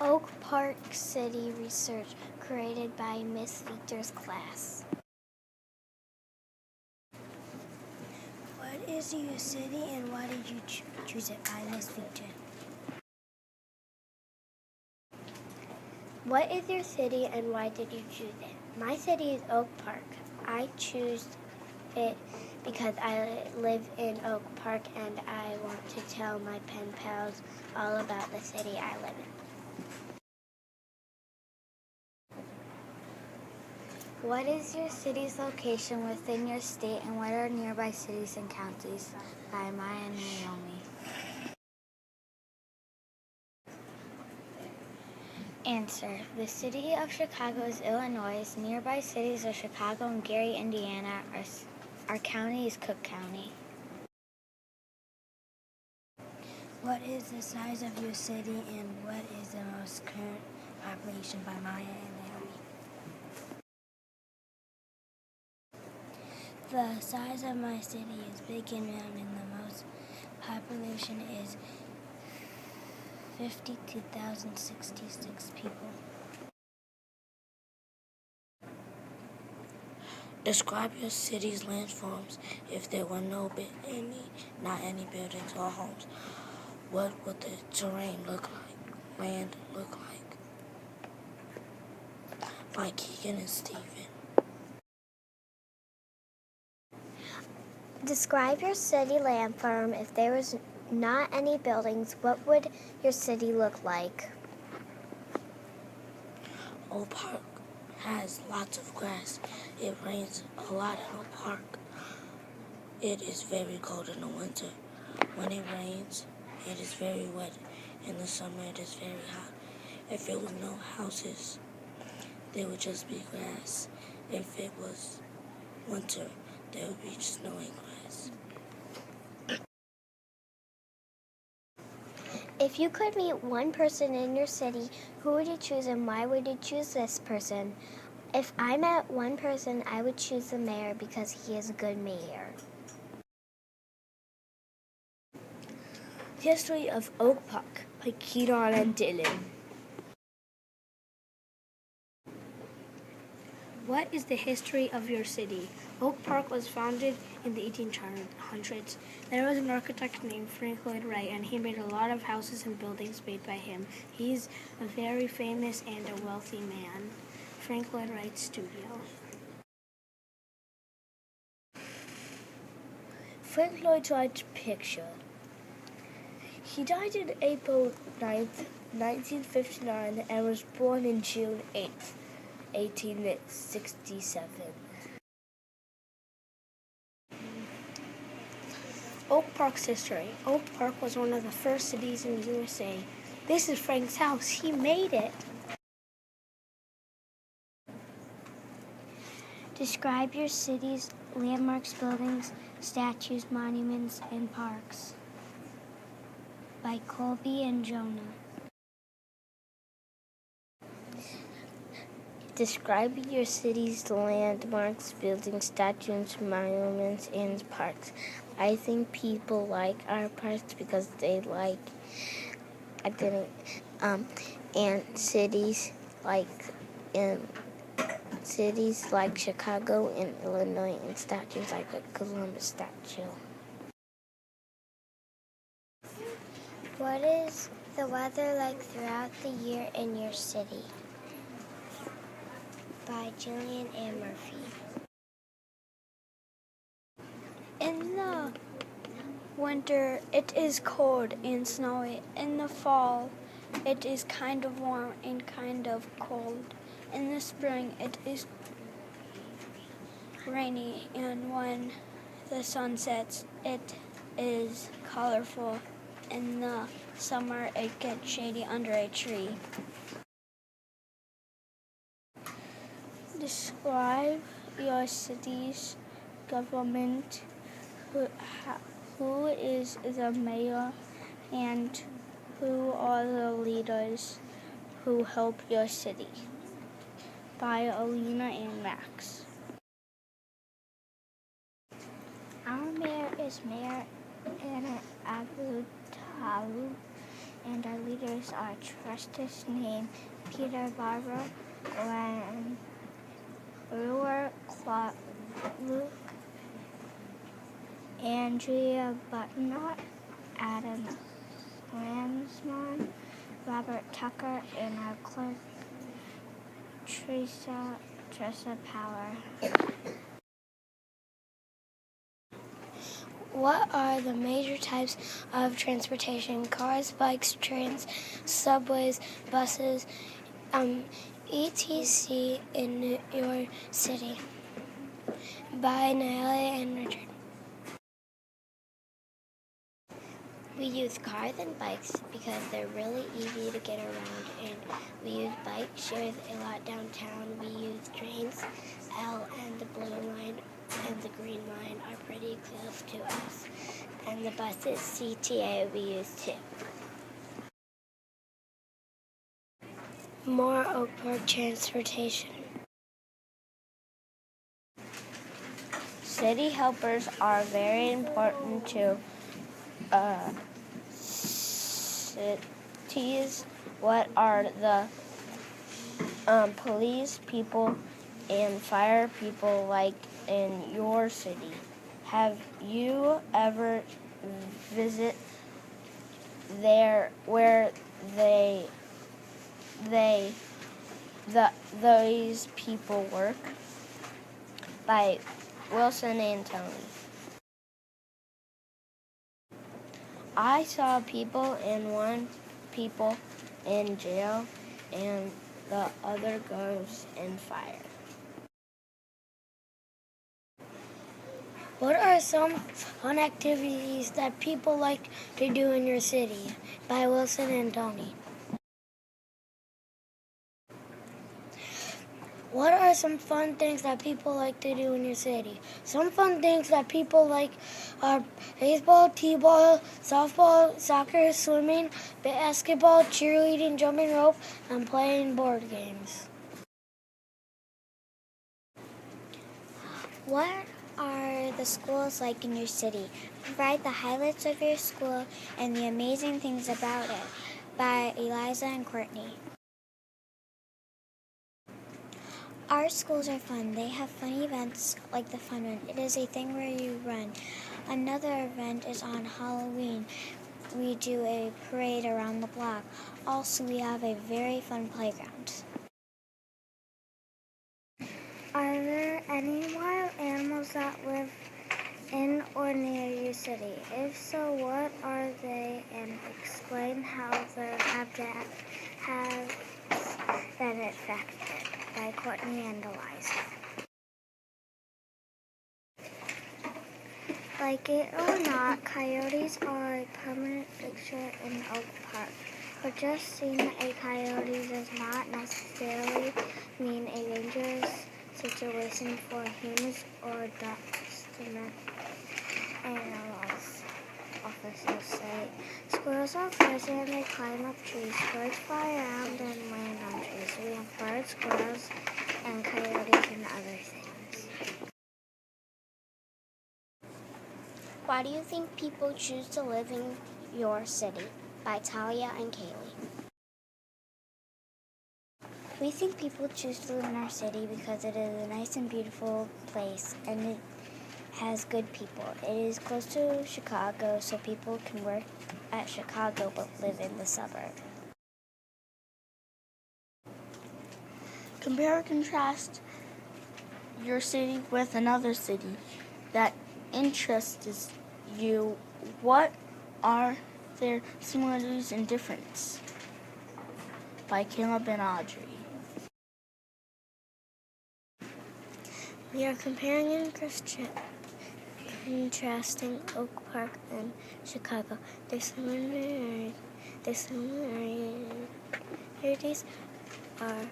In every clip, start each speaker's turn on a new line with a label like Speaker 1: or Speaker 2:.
Speaker 1: Oak Park City research created by Miss Victor's class.
Speaker 2: What is your city and why did you choose it by Miss Victor?
Speaker 1: What is your city and why did you choose it? My city is Oak Park. I choose it because I live in Oak Park and I want to tell my pen pals all about the city I live in.
Speaker 3: What is your city's location within your state and what are nearby cities and counties? By Maya and Naomi. Answer. The city of Chicago is Illinois. Nearby cities are Chicago and Gary, Indiana. Our county is Cook County.
Speaker 2: What is the size of your city and what is the most current population by Maya and Naomi? The size of my city is big and round and the most population is 52,066 people.
Speaker 4: Describe your city's landforms. If there were not any buildings or homes, what would the terrain look like? Land look like? By Keegan and Stephen.
Speaker 1: Describe your city landform. If there was not any buildings, what would your city look like?
Speaker 4: Oak Park has lots of grass. It rains a lot in Oak Park. It is very cold in the winter. When it rains, it is very wet. In the summer, it is very hot. If there was no houses, there would just be grass. If it was winter, there would be snowing grass.
Speaker 1: If you could meet one person in your city, who would you choose and why would you choose this person? If I met one person, I would choose the mayor because he is a good mayor.
Speaker 5: History of Oak Park by Keaton and Dylan. What is the history of your city? Oak Park was founded in the 1800s. There was an architect named Frank Lloyd Wright, and he made a lot of houses and buildings made by him. He's a very famous and a wealthy man. Frank Lloyd Wright Studio.
Speaker 6: Frank Lloyd Wright's picture. He died on April 9th, 1959, and was born on June 8th, 1867.
Speaker 5: Oak Park's history. Oak Park was one of the first cities in the USA. This is Frank's house. He made it.
Speaker 1: Describe your city's landmarks, buildings, statues, monuments, and parks. By Colby and Jonah. Describe your city's landmarks, buildings, statues, monuments, and parks. I think people like our parks because they like, and cities like Chicago and Illinois, and statues like the Columbus statue. What is the weather like throughout the year in your city? By Julian and Murphy.
Speaker 7: In the winter, it is cold and snowy. In the fall, it is kind of warm and kind of cold. In the spring, it is rainy, and when the sun sets, it is colorful. In the summer, it gets shady under a tree.
Speaker 6: Describe your city's government. Who is the mayor and who are the leaders who help your city? By Alina and Max.
Speaker 1: Our mayor is Mayor Anna Agutalu, and our leader
Speaker 6: leaders are Trustus named Peter Barber, Glenn Brewer, Luke, Andrea Butnut, Adam Lansman, Robert Tucker, and our clerk, Teresa Power.
Speaker 1: What are the major types of transportation? Cars, bikes, trains, subways, buses, etc. in your city? By Natalie and Richard. We use cars and bikes because they're really easy to get around, and we use bike shares a lot downtown. We use trains. L and the blue line and the green line are pretty close to us, and the buses CTA we use too. More Oak Park transportation.
Speaker 6: City helpers are very important to cities. What are the police people and fire people like in your city? Have you ever visit there where those people work? By Wilson and Tony. I saw people one people in jail and the other goes in fire.
Speaker 1: What are some fun activities that people like to do in your city? By Wilson and Tony. What are some fun things that people like to do in your city? Some fun things that people like are baseball, t-ball, softball, soccer, swimming, basketball, cheerleading, jumping rope, and playing board games.
Speaker 3: What are the schools like in your city? Provide the highlights of your school and the amazing things about it. By Eliza and Courtney. Our schools are fun. They have fun events like the fun run. It is a thing where you run. Another event is on Halloween. We do a parade around the block. Also, we have a very fun playground.
Speaker 1: Are there any wild animals that live in or near your city? If so, what are they, and explain how the habitat has been affected? By Courtney and Eliza. Like it or not, coyotes are a permanent fixture in Oak Park. But just seeing a coyote does not necessarily mean a dangerous situation for humans or domestic animals. Officers say squirrels are fuzzy and they climb up trees. Birds fly around and land on trees. We have birds, squirrels, and coyotes and other things.
Speaker 7: Why do you think people choose to live in your city? By Talia and Kaylee.
Speaker 3: We think people choose to live in our city because it is a nice and beautiful place, and it has good people. It is close to Chicago, so people can work at Chicago but live in the suburb.
Speaker 6: Compare or contrast your city with another city that interests you. What are their similarities and differences? By Caleb and Audrey.
Speaker 1: We are comparing and contrasting Oak Park and Chicago. Their similarities are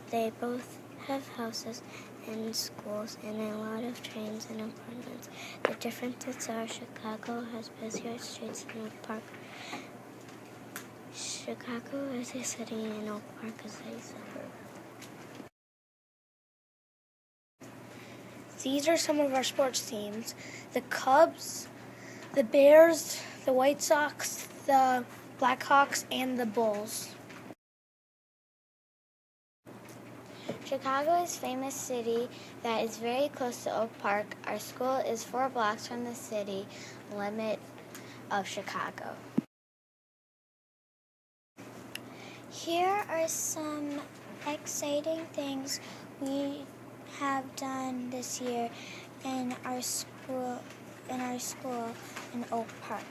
Speaker 1: they both have houses and schools and a lot of trains and apartments. The differences are Chicago has busier streets than Oak Park. Chicago is a city and Oak Park is a suburb. These are some of our sports teams. The Cubs, the Bears, the White Sox, the
Speaker 5: Blackhawks, and the Bulls.
Speaker 3: Chicago is a famous city that is very close to Oak Park. Our school is 4 blocks from the city limit of Chicago. Here are some exciting things we have done this year in our school in Oak Park.